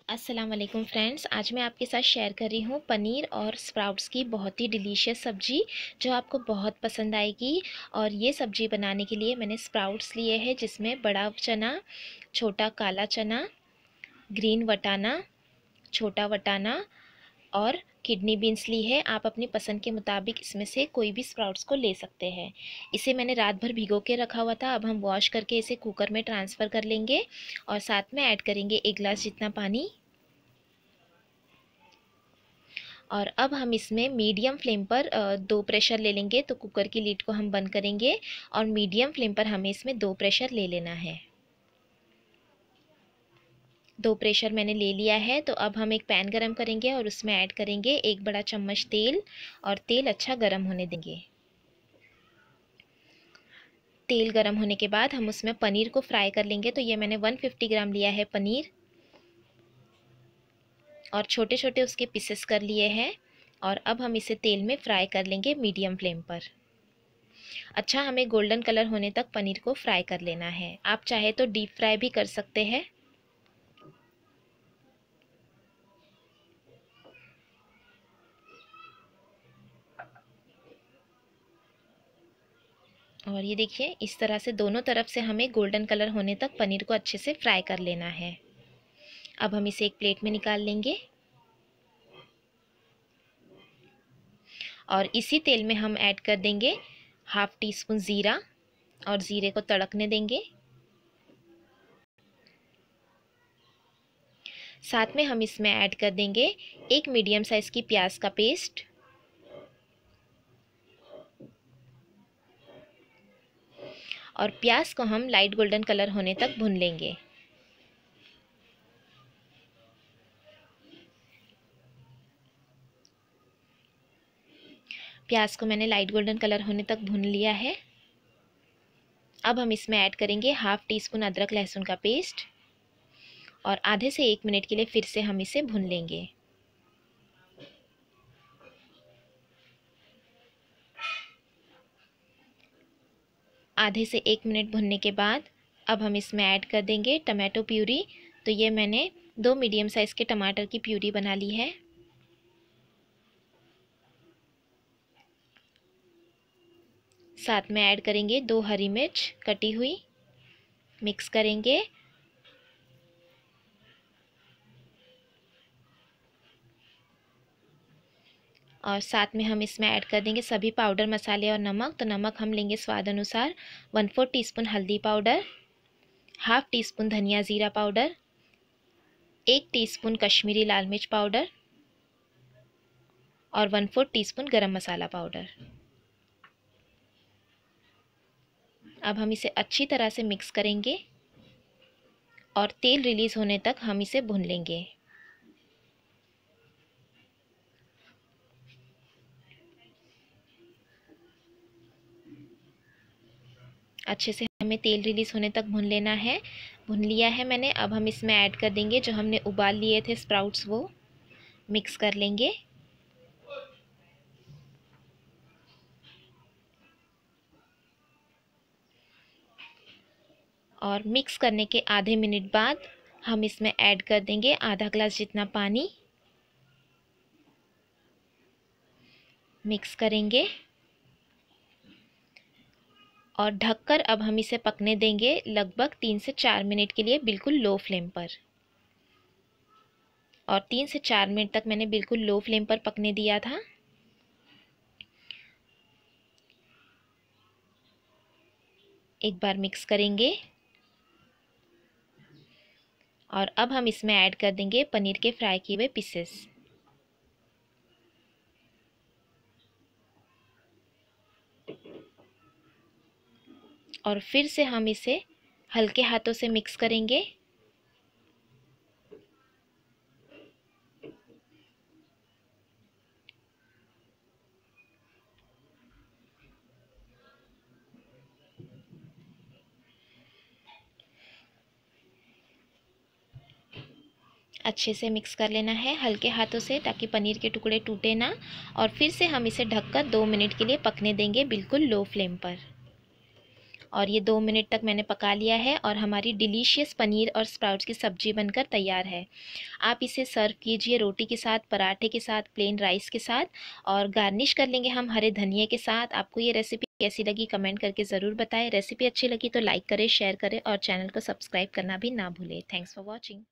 अस्सलाम वालेकुम फ्रेंड्स, आज मैं आपके साथ शेयर कर रही हूँ पनीर और स्प्राउट्स की बहुत ही डिलीशियस सब्ज़ी जो आपको बहुत पसंद आएगी। और ये सब्ज़ी बनाने के लिए मैंने स्प्राउट्स लिए हैं, जिसमें बड़ा चना, छोटा काला चना, ग्रीन वटाना, छोटा वटाना और किडनी बीन्स ली है। आप अपनी पसंद के मुताबिक इसमें से कोई भी स्प्राउट्स को ले सकते हैं। इसे मैंने रात भर भिगो के रखा हुआ था। अब हम वॉश करके इसे कुकर में ट्रांसफ़र कर लेंगे और साथ में ऐड करेंगे 1 गिलास जितना पानी। और अब हम इसमें मीडियम फ्लेम पर 2 प्रेशर ले लेंगे। तो कुकर की लीड को हम बंद करेंगे और मीडियम फ्लेम पर हमें इसमें 2 प्रेशर ले लेना है। 2 प्रेशर मैंने ले लिया है। तो अब हम एक पैन गरम करेंगे और उसमें ऐड करेंगे 1 बड़ा चम्मच तेल और तेल अच्छा गरम होने देंगे। तेल गरम होने के बाद हम उसमें पनीर को फ्राई कर लेंगे। तो ये मैंने 150 ग्राम लिया है पनीर और छोटे छोटे उसके पीसेस कर लिए हैं। और अब हम इसे तेल में फ्राई कर लेंगे मीडियम फ्लेम पर। अच्छा, हमें गोल्डन कलर होने तक पनीर को फ्राई कर लेना है। आप चाहे तो डीप फ्राई भी कर सकते हैं। और ये देखिए, इस तरह से दोनों तरफ से हमें गोल्डन कलर होने तक पनीर को अच्छे से फ्राई कर लेना है। अब हम इसे एक प्लेट में निकाल लेंगे और इसी तेल में हम ऐड कर देंगे 1/2 टीस्पून ज़ीरा और ज़ीरे को तड़कने देंगे। साथ में हम इसमें ऐड कर देंगे 1 मीडियम साइज़ की प्याज का पेस्ट और प्याज को हम लाइट गोल्डन कलर होने तक भून लेंगे। प्याज को मैंने लाइट गोल्डन कलर होने तक भून लिया है। अब हम इसमें ऐड करेंगे 1/2 टीस्पून अदरक लहसुन का पेस्ट और आधे से 1 मिनट के लिए फिर से हम इसे भून लेंगे। आधे से 1 मिनट भुनने के बाद अब हम इसमें ऐड कर देंगे टमाटो प्यूरी। तो ये मैंने 2 मीडियम साइज़ के टमाटर की प्यूरी बना ली है। साथ में ऐड करेंगे 2 हरी मिर्च कटी हुई। मिक्स करेंगे और साथ में हम इसमें ऐड कर देंगे सभी पाउडर मसाले और नमक। तो नमक हम लेंगे स्वाद अनुसार। 1/4 टीस्पून हल्दी पाउडर, 1/2 टीस्पून धनिया ज़ीरा पाउडर, 1 टीस्पून कश्मीरी लाल मिर्च पाउडर और 1/4 टीस्पून गरम मसाला पाउडर। अब हम इसे अच्छी तरह से मिक्स करेंगे और तेल रिलीज़ होने तक हम इसे भून लेंगे। अच्छे से हमें तेल रिलीज़ होने तक भून लेना है। भून लिया है मैंने। अब हम इसमें ऐड कर देंगे जो हमने उबाल लिए थे स्प्राउट्स, वो मिक्स कर लेंगे। और मिक्स करने के आधे मिनट बाद हम इसमें ऐड कर देंगे आधा ग्लास जितना पानी। मिक्स करेंगे और ढककर अब हम इसे पकने देंगे लगभग 3 से 4 मिनट के लिए, बिल्कुल लो फ्लेम पर। और 3 से 4 मिनट तक मैंने बिल्कुल लो फ्लेम पर पकने दिया था। एक बार मिक्स करेंगे और अब हम इसमें ऐड कर देंगे पनीर के फ्राई किए हुए पीसेस। और फिर से हम इसे हल्के हाथों से मिक्स करेंगे। अच्छे से मिक्स कर लेना है हल्के हाथों से, ताकि पनीर के टुकड़े टूटे ना। और फिर से हम इसे ढककर 2 मिनट के लिए पकने देंगे, बिल्कुल लो फ्लेम पर। और ये 2 मिनट तक मैंने पका लिया है और हमारी डिलीशियस पनीर और स्प्राउट्स की सब्ज़ी बनकर तैयार है। आप इसे सर्व कीजिए रोटी के साथ, पराठे के साथ, प्लेन राइस के साथ और गार्निश कर लेंगे हम हरे धनिए के साथ। आपको ये रेसिपी कैसी लगी कमेंट करके ज़रूर बताएं। रेसिपी अच्छी लगी तो लाइक करें, शेयर करें और चैनल को सब्सक्राइब करना भी ना भूलें। Thanks for watching.